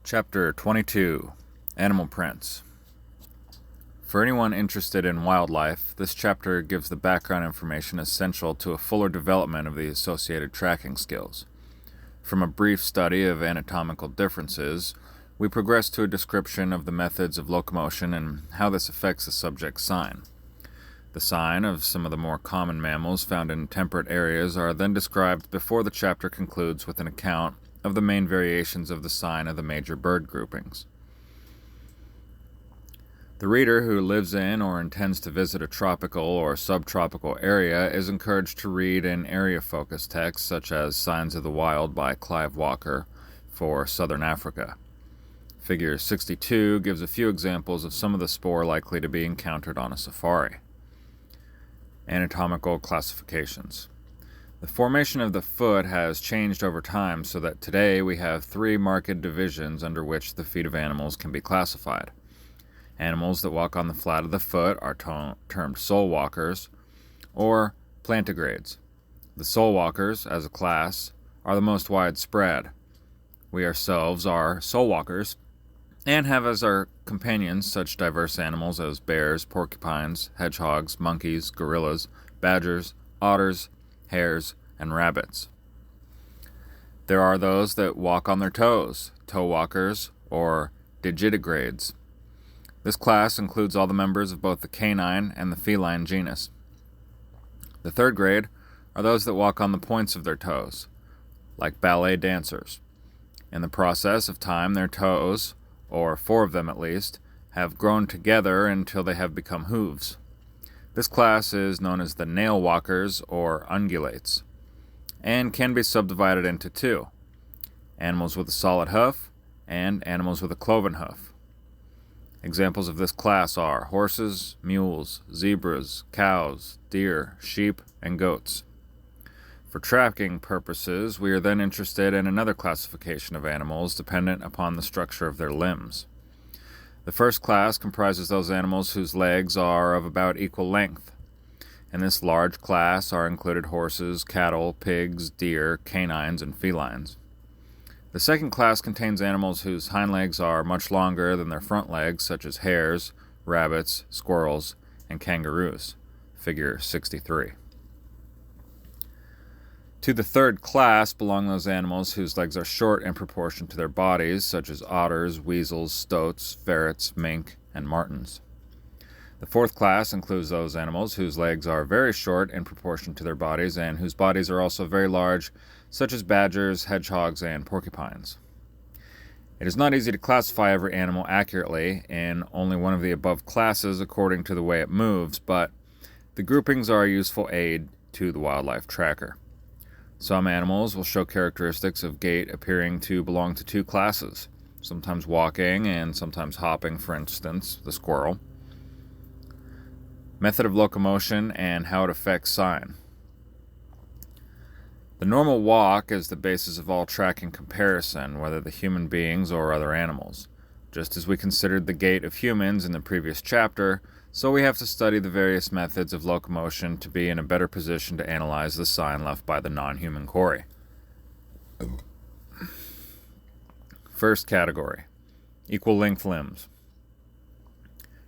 Chapter 22, Animal Prints. For anyone interested in wildlife, this chapter gives the background information essential to a fuller development of the associated tracking skills. From a brief study of anatomical differences, we progress to a description of the methods of locomotion and how this affects the subject's sign. The sign of some of the more common mammals found in temperate areas are then described before the chapter concludes with an account of the main variations of the sign of the major bird groupings. The reader who lives in or intends to visit a tropical or subtropical area is encouraged to read an area-focused text such as Signs of the Wild by Clive Walker for Southern Africa. Figure 62 gives a few examples of some of the spoor likely to be encountered on a safari. Anatomical classifications. The formation of the foot has changed over time so that today we have three marked divisions under which the feet of animals can be classified. Animals that walk on the flat of the foot are termed sole walkers or plantigrades. The sole walkers, as a class, are the most widespread. We ourselves are sole walkers and have as our companions such diverse animals as bears, porcupines, hedgehogs, monkeys, gorillas, badgers, otters, hares, and rabbits. There are those that walk on their toes, toe walkers, or digitigrades. This class includes all the members of both the canine and the feline genus. The third grade are those that walk on the points of their toes, like ballet dancers. In the process of time, their toes, or four of them at least, have grown together until they have become hooves. This class is known as the nail walkers or ungulates, and can be subdivided into two: animals with a solid hoof and animals with a cloven hoof. Examples of this class are horses, mules, zebras, cows, deer, sheep, and goats. For tracking purposes, we are then interested in another classification of animals dependent upon the structure of their limbs. The first class comprises those animals whose legs are of about equal length. In this large class are included horses, cattle, pigs, deer, canines, and felines. The second class contains animals whose hind legs are much longer than their front legs, such as hares, rabbits, squirrels, and kangaroos. Figure 63. To the third class belong those animals whose legs are short in proportion to their bodies, such as otters, weasels, stoats, ferrets, mink, and martens. The fourth class includes those animals whose legs are very short in proportion to their bodies and whose bodies are also very large, such as badgers, hedgehogs, and porcupines. It is not easy to classify every animal accurately in only one of the above classes according to the way it moves, but the groupings are a useful aid to the wildlife tracker. Some animals will show characteristics of gait appearing to belong to two classes, sometimes walking and sometimes hopping, for instance, the squirrel. Method of locomotion and how it affects sign. The normal walk is the basis of all tracking comparison, whether the human beings or other animals. Just as we considered the gait of humans in the previous chapter, so we have to study the various methods of locomotion to be in a better position to analyze the sign left by the non-human quarry. First category: equal length limbs.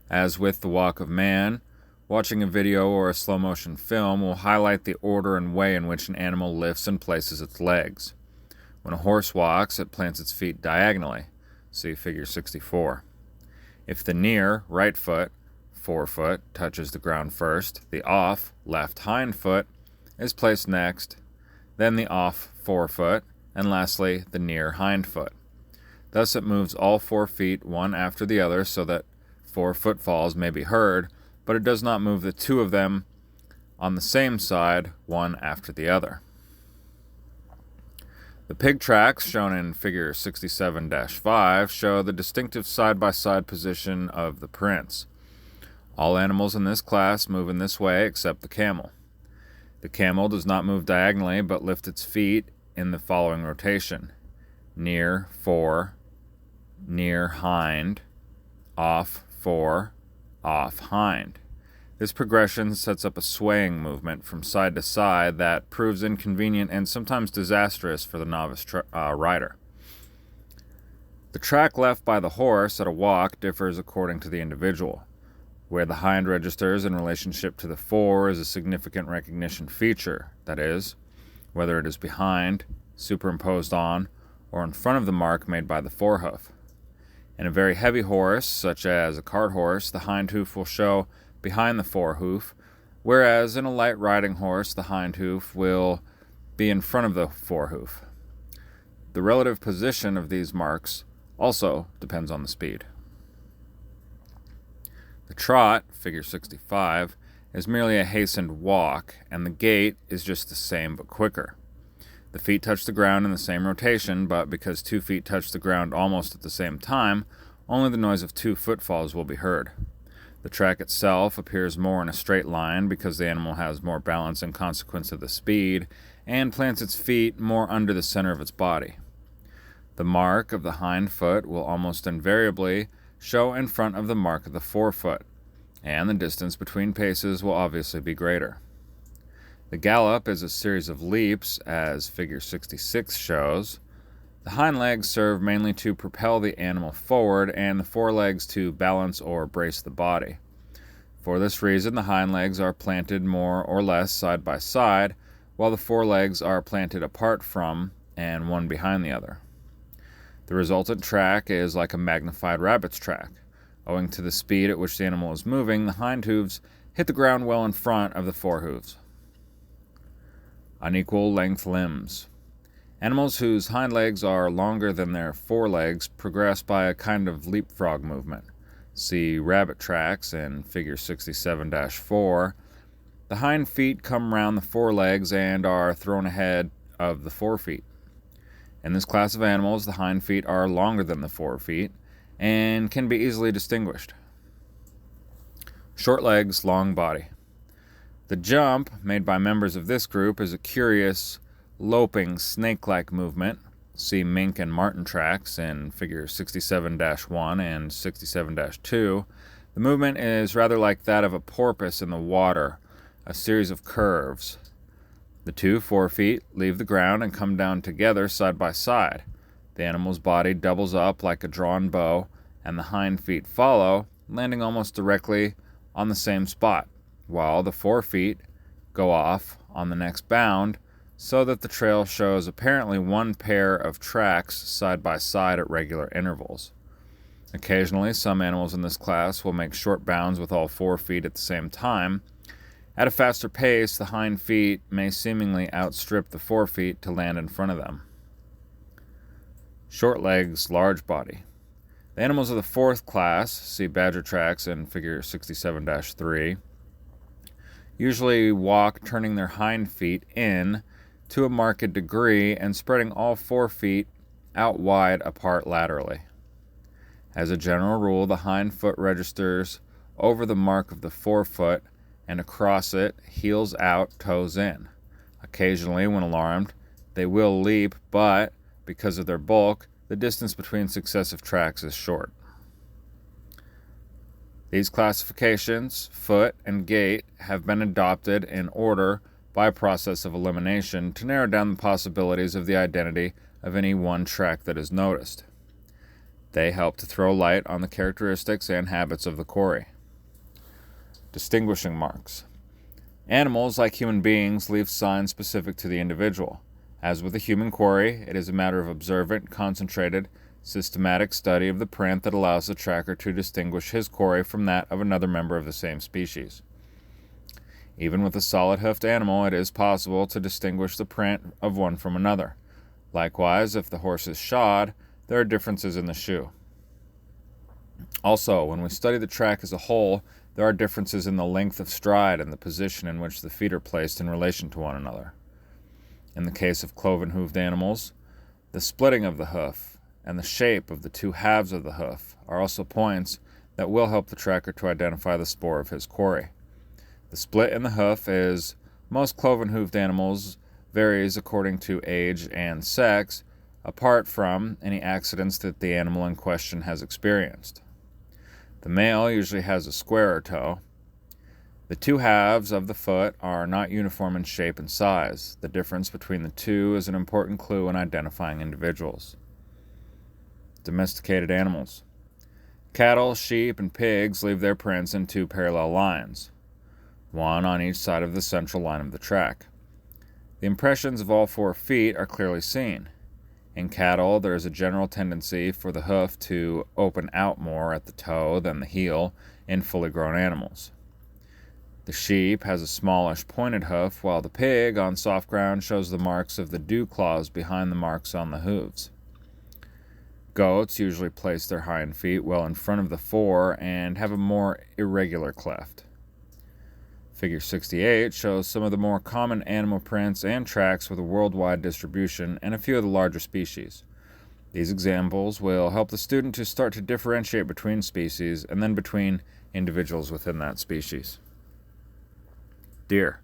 As with the walk of man, watching a video or a slow-motion film will highlight the order and way in which an animal lifts and places its legs. When a horse walks, it plants its feet diagonally. See figure 64. If the near right foot, forefoot, touches the ground first, the off left hind foot is placed next, then the off forefoot, and lastly the near hind foot. Thus it moves all 4 feet one after the other so that 4 footfalls may be heard, but it does not move the 2 of them on the same side, one after the other. The pig tracks, shown in figure 67-5, show the distinctive side-by-side position of the prints. All animals in this class move in this way except the camel. The camel does not move diagonally but lifts its feet in the following rotation: near, fore, near, hind, off, fore, off, hind. This progression sets up a swaying movement from side to side that proves inconvenient and sometimes disastrous for the novice rider. The track left by the horse at a walk differs according to the individual. Where the hind registers in relationship to the fore is a significant recognition feature, that is, whether it is behind, superimposed on, or in front of the mark made by the forehoof. In a very heavy horse, such as a cart horse, the hind hoof will show behind the forehoof, whereas in a light riding horse, the hind hoof will be in front of the forehoof. The relative position of these marks also depends on the speed. The trot, figure 65, is merely a hastened walk, and the gait is just the same but quicker. The feet touch the ground in the same rotation, but because 2 feet touch the ground almost at the same time, only the noise of 2 footfalls will be heard. The track itself appears more in a straight line because the animal has more balance in consequence of the speed, and plants its feet more under the center of its body. The mark of the hind foot will almost invariably show in front of the mark of the forefoot, and the distance between paces will obviously be greater. The gallop is a series of leaps, as figure 66 shows. The hind legs serve mainly to propel the animal forward, and the forelegs to balance or brace the body. For this reason, the hind legs are planted more or less side by side, while the forelegs are planted apart from and one behind the other. The resultant track is like a magnified rabbit's track. Owing to the speed at which the animal is moving, the hind hooves hit the ground well in front of the forehooves. Unequal length limbs. Animals whose hind legs are longer than their forelegs progress by a kind of leapfrog movement. See rabbit tracks in figure 67-4. The hind feet come round the forelegs and are thrown ahead of the forefeet. In this class of animals, the hind feet are longer than the forefeet and can be easily distinguished. Short legs, long body. The jump made by members of this group is a curious, loping, snake-like movement. See mink and marten tracks in figure 67-1 and 67-2. The movement is rather like that of a porpoise in the water, a series of curves. The 2 forefeet leave the ground and come down together side by side. The animal's body doubles up like a drawn bow, and the hind feet follow, landing almost directly on the same spot, while the forefeet go off on the next bound, so that the trail shows apparently one pair of tracks side by side at regular intervals. Occasionally, some animals in this class will make short bounds with all 4 feet at the same time. At a faster pace, the hind feet may seemingly outstrip the forefeet to land in front of them. Short legs, large body. The animals of the 4th class, see badger tracks in figure 67-3, usually walk turning their hind feet in to a marked degree and spreading all 4 feet out wide apart laterally. As a general rule, the hind foot registers over the mark of the forefoot and across it, heels out, toes in. Occasionally, when alarmed, they will leap, but because of their bulk, the distance between successive tracks is short. These classifications, foot and gait, have been adopted in order by a process of elimination to narrow down the possibilities of the identity of any one track that is noticed. They help to throw light on the characteristics and habits of the quarry. Distinguishing marks. Animals, like human beings, leave signs specific to the individual. As with the human quarry, it is a matter of observant, concentrated, systematic study of the print that allows the tracker to distinguish his quarry from that of another member of the same species. Even with a solid-hoofed animal, it is possible to distinguish the print of one from another. Likewise, if the horse is shod, there are differences in the shoe. Also, when we study the track as a whole, there are differences in the length of stride and the position in which the feet are placed in relation to one another. In the case of cloven-hoofed animals, the splitting of the hoof and the shape of the 2 halves of the hoof are also points that will help the tracker to identify the spoor of his quarry. The split in the hoof is most cloven-hoofed animals varies according to age and sex, apart from any accidents that the animal in question has experienced. The male usually has a squarer toe. The 2 halves of the foot are not uniform in shape and size. The difference between the 2 is an important clue in identifying individuals. Domesticated animals. Cattle, sheep, and pigs leave their prints in two parallel lines, one on each side of the central line of the track. The impressions of all 4 feet are clearly seen. In cattle, there is a general tendency for the hoof to open out more at the toe than the heel in fully grown animals. The sheep has a smallish pointed hoof, while the pig on soft ground shows the marks of the dew claws behind the marks on the hooves. Goats usually place their hind feet well in front of the fore and have a more irregular cleft. Figure 68 shows some of the more common animal prints and tracks with a worldwide distribution and a few of the larger species. These examples will help the student to start to differentiate between species and then between individuals within that species. Deer.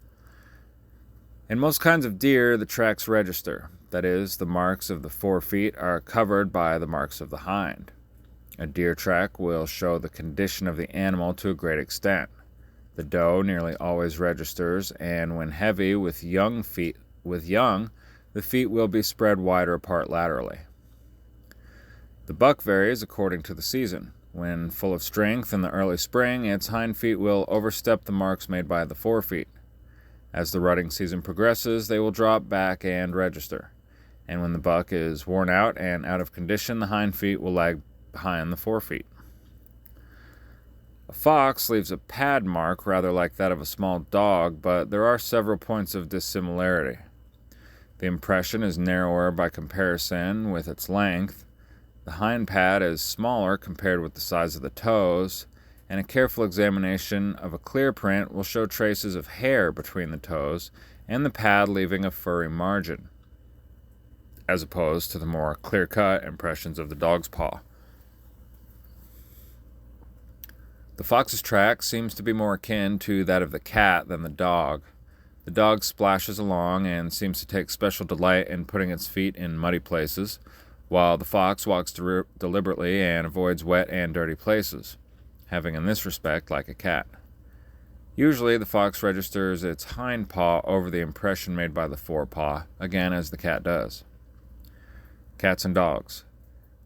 In most kinds of deer, the tracks register. That is, the marks of the 4 feet are covered by the marks of the hind. A deer track will show the condition of the animal to a great extent. The doe nearly always registers, and when heavy with young, the feet will be spread wider apart laterally. The buck varies according to the season. When full of strength in the early spring, its hind feet will overstep the marks made by the 4 feet. As the rutting season progresses, they will drop back and register. And when the buck is worn out and out of condition, the hind feet will lag behind the 4 feet. A fox leaves a pad mark rather like that of a small dog, but there are several points of dissimilarity. The impression is narrower by comparison with its length. The hind pad is smaller compared with the size of the toes, and a careful examination of a clear print will show traces of hair between the toes and the pad leaving a furry margin, as opposed to the more clear-cut impressions of the dog's paw. The fox's track seems to be more akin to that of the cat than the dog. The dog splashes along and seems to take special delight in putting its feet in muddy places, while the fox walks deliberately and avoids wet and dirty places, having in this respect like a cat. Usually the fox registers its hind paw over the impression made by the forepaw, again as the cat does. Cats and dogs.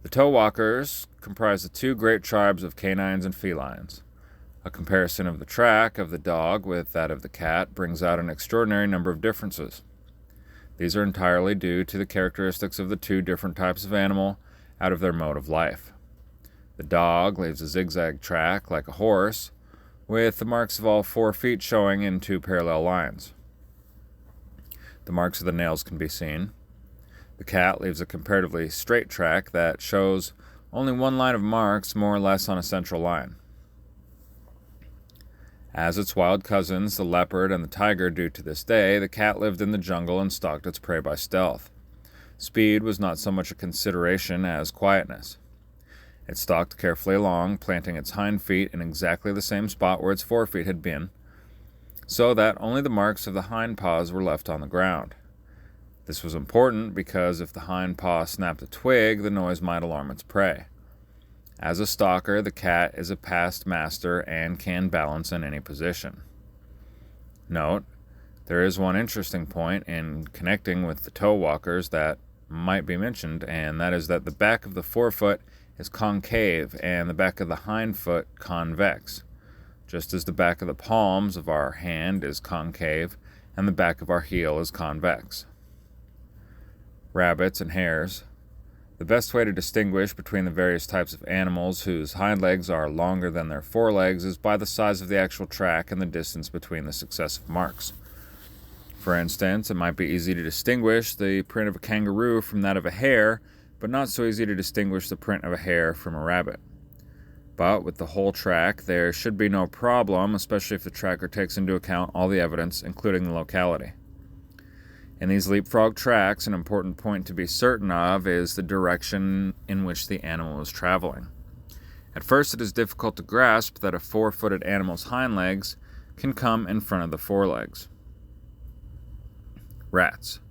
The toe walkers comprise the 2 great tribes of canines and felines. A comparison of the track of the dog with that of the cat brings out an extraordinary number of differences. These are entirely due to the characteristics of the 2 different types of animal out of their mode of life. The dog leaves a zigzag track like a horse, with the marks of all 4 feet showing in 2 parallel lines. The marks of the nails can be seen. The cat leaves a comparatively straight track that shows only 1 line of marks more or less on a central line. As its wild cousins, the leopard and the tiger, do to this day, the cat lived in the jungle and stalked its prey by stealth. Speed was not so much a consideration as quietness. It stalked carefully along, planting its hind feet in exactly the same spot where its 4 feet had been, so that only the marks of the hind paws were left on the ground. This was important because if the hind paw snapped a twig, the noise might alarm its prey. As a stalker, the cat is a past master and can balance in any position. Note, there is one interesting point in connecting with the toe walkers that might be mentioned, and that is that the back of the forefoot is concave and the back of the hind foot convex, just as the back of the palms of our hand is concave and the back of our heel is convex. Rabbits and hares. The best way to distinguish between the various types of animals whose hind legs are longer than their forelegs is by the size of the actual track and the distance between the successive marks. For instance, it might be easy to distinguish the print of a kangaroo from that of a hare, but not so easy to distinguish the print of a hare from a rabbit. But with the whole track, there should be no problem, especially if the tracker takes into account all the evidence, including the locality. In these leapfrog tracks, an important point to be certain of is the direction in which the animal is traveling. At first, it is difficult to grasp that a 4-footed animal's hind legs can come in front of the forelegs. Rats.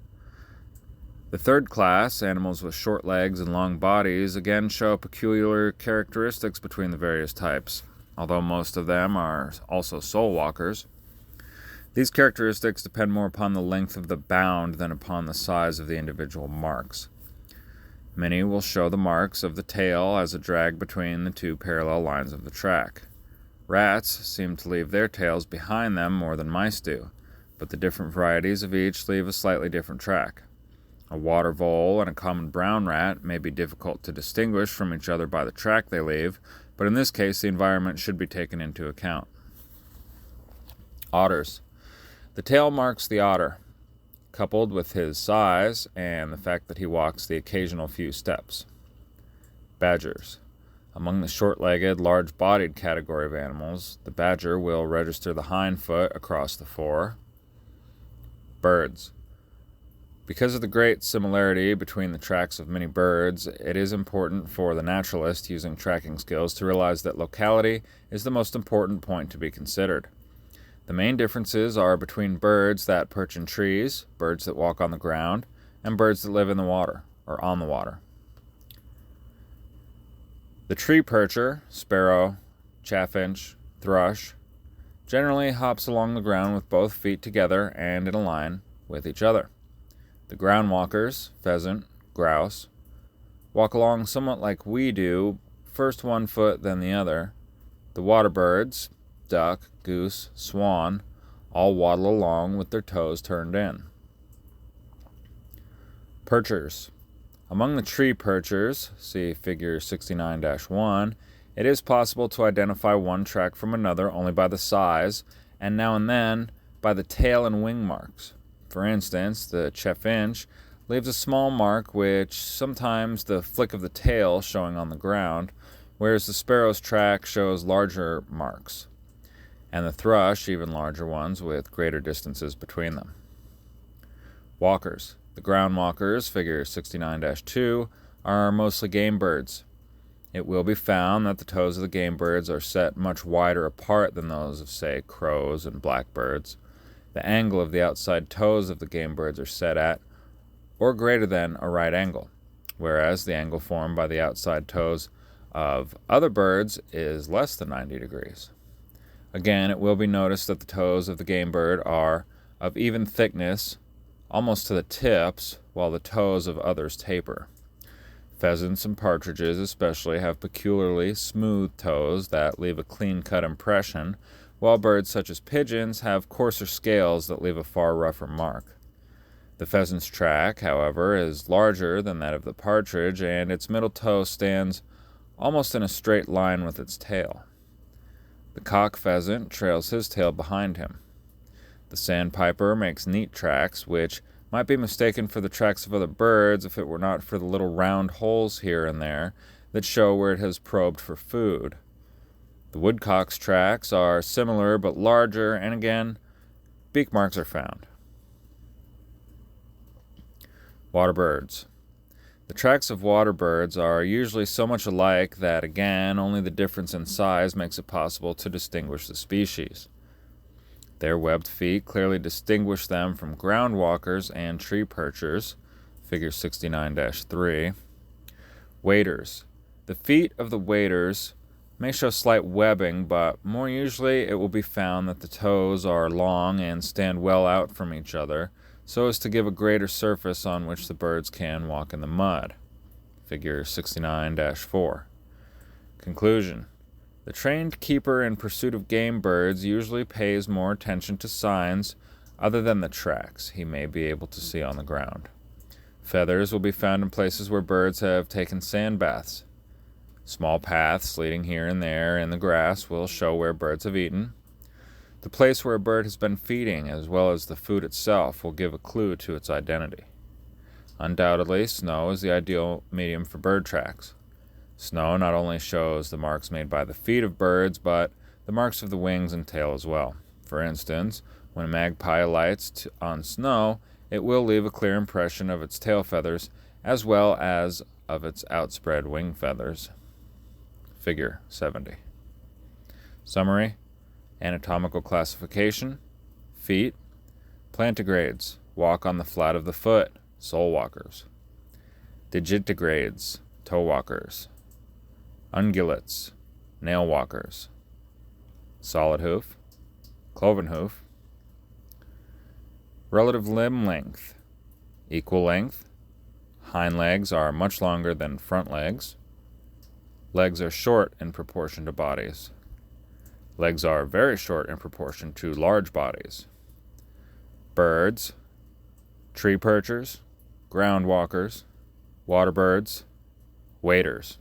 The third class, animals with short legs and long bodies, again show peculiar characteristics between the various types, although most of them are also soul walkers. These characteristics depend more upon the length of the bound than upon the size of the individual marks. Many will show the marks of the tail as a drag between the two parallel lines of the track. Rats seem to leave their tails behind them more than mice do, but the different varieties of each leave a slightly different track. A water vole and a common brown rat may be difficult to distinguish from each other by the track they leave, but in this case the environment should be taken into account. Otters. The tail marks the otter, coupled with his size and the fact that he walks the occasional few steps. Badgers. Among the short-legged, large-bodied category of animals, the badger will register the hind foot across the fore. Birds. Because of the great similarity between the tracks of many birds, it is important for the naturalist using tracking skills to realize that locality is the most important point to be considered. The main differences are between birds that perch in trees, birds that walk on the ground, and birds that live in the water, or on the water. The tree percher, sparrow, chaffinch, thrush, generally hops along the ground with both feet together and in a line with each other. The ground walkers, pheasant, grouse, walk along somewhat like we do, first one foot, then the other. The water birds, duck, goose, swan, all waddle along with their toes turned in. Perchers. Among the tree perchers, see figure 69-1, it is possible to identify one track from another only by the size, and now and then by the tail and wing marks. For instance, the chaffinch leaves a small mark which sometimes the flick of the tail showing on the ground, whereas the sparrow's track shows larger marks, and the thrush even larger ones with greater distances between them. Walkers. The ground walkers, figure 69-2, are mostly game birds. It will be found that the toes of the game birds are set much wider apart than those of, say, crows and blackbirds. The angle of the outside toes of the game birds are set at, or greater than, a right angle, whereas the angle formed by the outside toes of other birds is less than 90 degrees. Again, it will be noticed that the toes of the game bird are of even thickness, almost to the tips, while the toes of others taper. Pheasants and partridges especially have peculiarly smooth toes that leave a clean-cut impression, while birds such as pigeons have coarser scales that leave a far rougher mark. The pheasant's track, however, is larger than that of the partridge, and its middle toe stands almost in a straight line with its tail. The cock pheasant trails his tail behind him. The sandpiper makes neat tracks, which might be mistaken for the tracks of other birds if it were not for the little round holes here and there that show where it has probed for food. The woodcock's tracks are similar but larger, and again, beak marks are found. Water birds. The tracks of water birds are usually so much alike that, again, only the difference in size makes it possible to distinguish the species. Their webbed feet clearly distinguish them from ground walkers and tree perchers, figure 69-3. Waders. The feet of the waders may show slight webbing, but more usually it will be found that the toes are long and stand well out from each other, so as to give a greater surface on which the birds can walk in the mud, figure 69-4. Conclusion. The trained keeper in pursuit of game birds usually pays more attention to signs other than the tracks he may be able to see on the ground. Feathers will be found in places where birds have taken sand baths. Small paths leading here and there in the grass will show where birds have eaten. The place where a bird has been feeding, as well as the food itself, will give a clue to its identity. Undoubtedly, snow is the ideal medium for bird tracks. Snow not only shows the marks made by the feet of birds, but the marks of the wings and tail as well. For instance, when a magpie alights on snow, it will leave a clear impression of its tail feathers as well as of its outspread wing feathers. Figure 70. Summary: anatomical classification: feet. Plantigrades walk on the flat of the foot, sole walkers. Digitigrades, toe walkers. Ungulates, nail walkers. Solid hoof, cloven hoof. Relative limb length: equal length, Hind legs are much longer than front legs. Legs are short in proportion to bodies. Legs are very short in proportion to large bodies. Birds, tree perchers, ground walkers, water birds, waders.